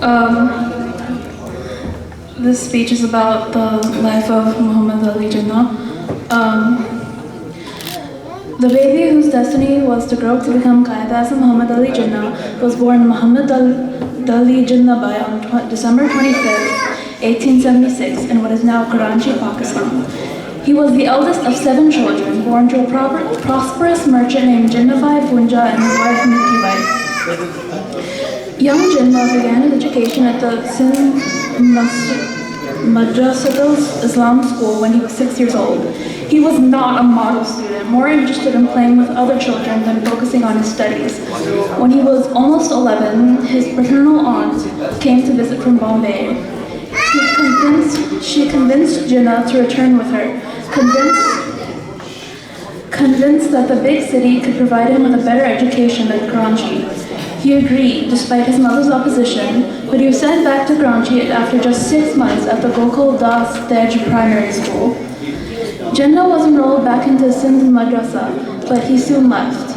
Um, this speech is about the life of Muhammad Ali Jinnah. The baby whose destiny was to grow up to become Qaeda-e-Azam Muhammad Ali Jinnah was born Muhammad Ali Jinnah Bhai on December 25th, 1876 in what is now Karachi, Pakistan. He was the eldest of 7 children, born to a prosperous merchant named Jinnah Bhai Punja and his wife Miti Bhai. Young Jinnah began his education at the Sindh Madrasatul Islam School when he was 6 years old. He was not a model student, more interested in playing with other children than focusing on his studies. When he was almost 11, his paternal aunt came to visit from Bombay. She convinced Jinnah to return with her, convinced that the big city could provide him with a better education than Karachi. He agreed, despite his mother's opposition, but he was sent back to Karachi after just 6 months at the Gokul Das Tej Primary School. Jinnah was enrolled back into Sindh Madrasa, but he soon left.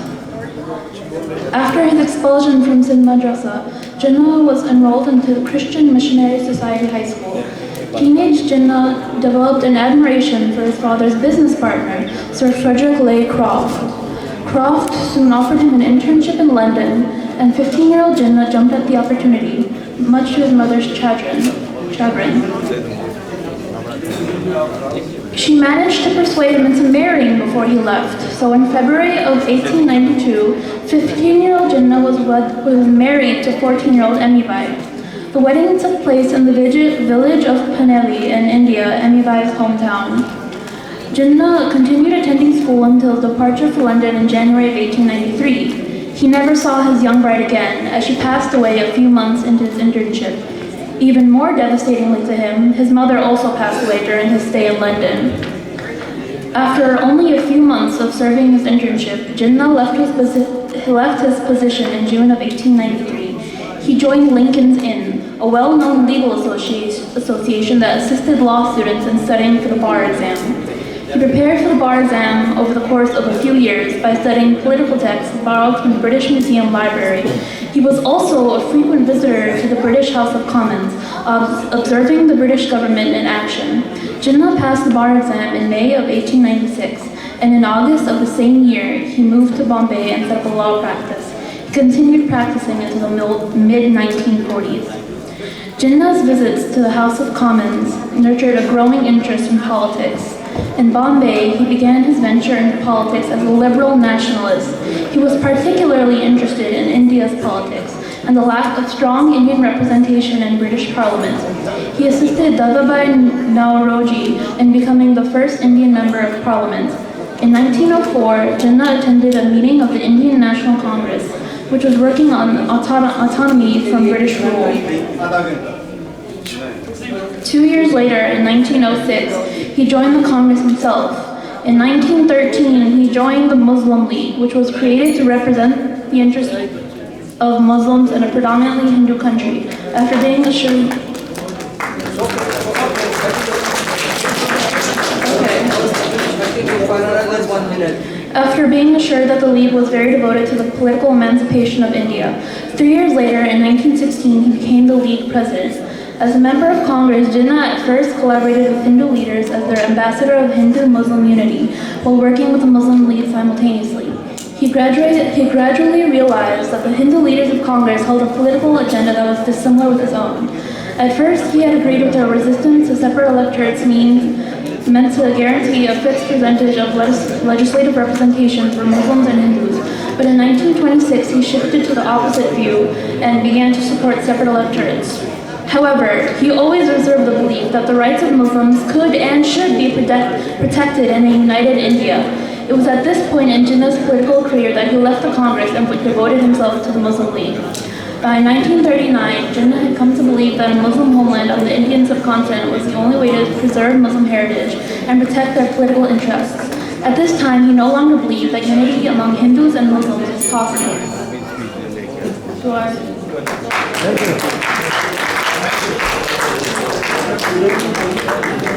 After his expulsion from Sindh Madrasa, Jinnah was enrolled into the Christian Missionary Society High School. Teenage Jinnah developed an admiration for his father's business partner, Sir Frederick Leigh Croft. Croft soon offered him an internship in London, and 15-year-old Jinnah jumped at the opportunity, much to his mother's chagrin. She managed to persuade him into marrying before he left, so in February of 1892, 15-year-old Jinnah was married to 14-year-old Emi Bhai. The wedding took place in the village of Paneli in India, Emi Bhai's hometown. Jinnah continued attending school until his departure for London in January of 1893. He never saw his young bride again, as she passed away a few months into his internship. Even more devastatingly to him, his mother also passed away during his stay in London. After only a few months of serving his internship, Jinnah left his position in June of 1893. He joined Lincoln's Inn, a well-known legal association that assisted law students in studying for the bar exam. He prepared for the bar exam over the course of a few years by studying political texts borrowed from the British Museum Library. He was also a frequent visitor to the British House of Commons, observing the British government in action. Jinnah passed the bar exam in May of 1896, and in August of the same year, he moved to Bombay and set up a law practice. He continued practicing until the mid-1940s. Jinnah's visits to the House of Commons nurtured a growing interest in politics. In Bombay, he began his venture into politics as a liberal nationalist. He was particularly interested in India's politics and the lack of strong Indian representation in British Parliament. He assisted Dadabhai Naoroji in becoming the first Indian member of Parliament. In 1904, Jinnah attended a meeting of the Indian National Congress, which was working on autonomy from British rule. 2 years later, in 1906, he joined the Congress himself. In 1913, he joined the Muslim League, which was created to represent the interests of Muslims in a predominantly Hindu country. After being assured that the League was very devoted to the political emancipation of India. 3 years later, in 1916, he became the League president. As a member of Congress, Jinnah at first collaborated with Hindu leaders as their ambassador of Hindu-Muslim unity, while working with the Muslim League simultaneously. He gradually realized that the Hindu leaders of Congress held a political agenda that was dissimilar with his own. At first, he had agreed with their resistance to separate electorates meant to guarantee a fixed percentage of legislative representation for Muslims and Hindus. But in 1926, he shifted to the opposite view and began to support separate electorates. However, he always reserved the belief that the rights of Muslims could and should be protected in a united India. It was at this point in Jinnah's political career that he left the Congress and devoted himself to the Muslim League. By 1939, Jinnah had come to believe that a Muslim homeland on the Indian subcontinent was the only way to preserve Muslim heritage and protect their political interests. At this time, he no longer believed that unity among Hindus and Muslims was possible. Thank you.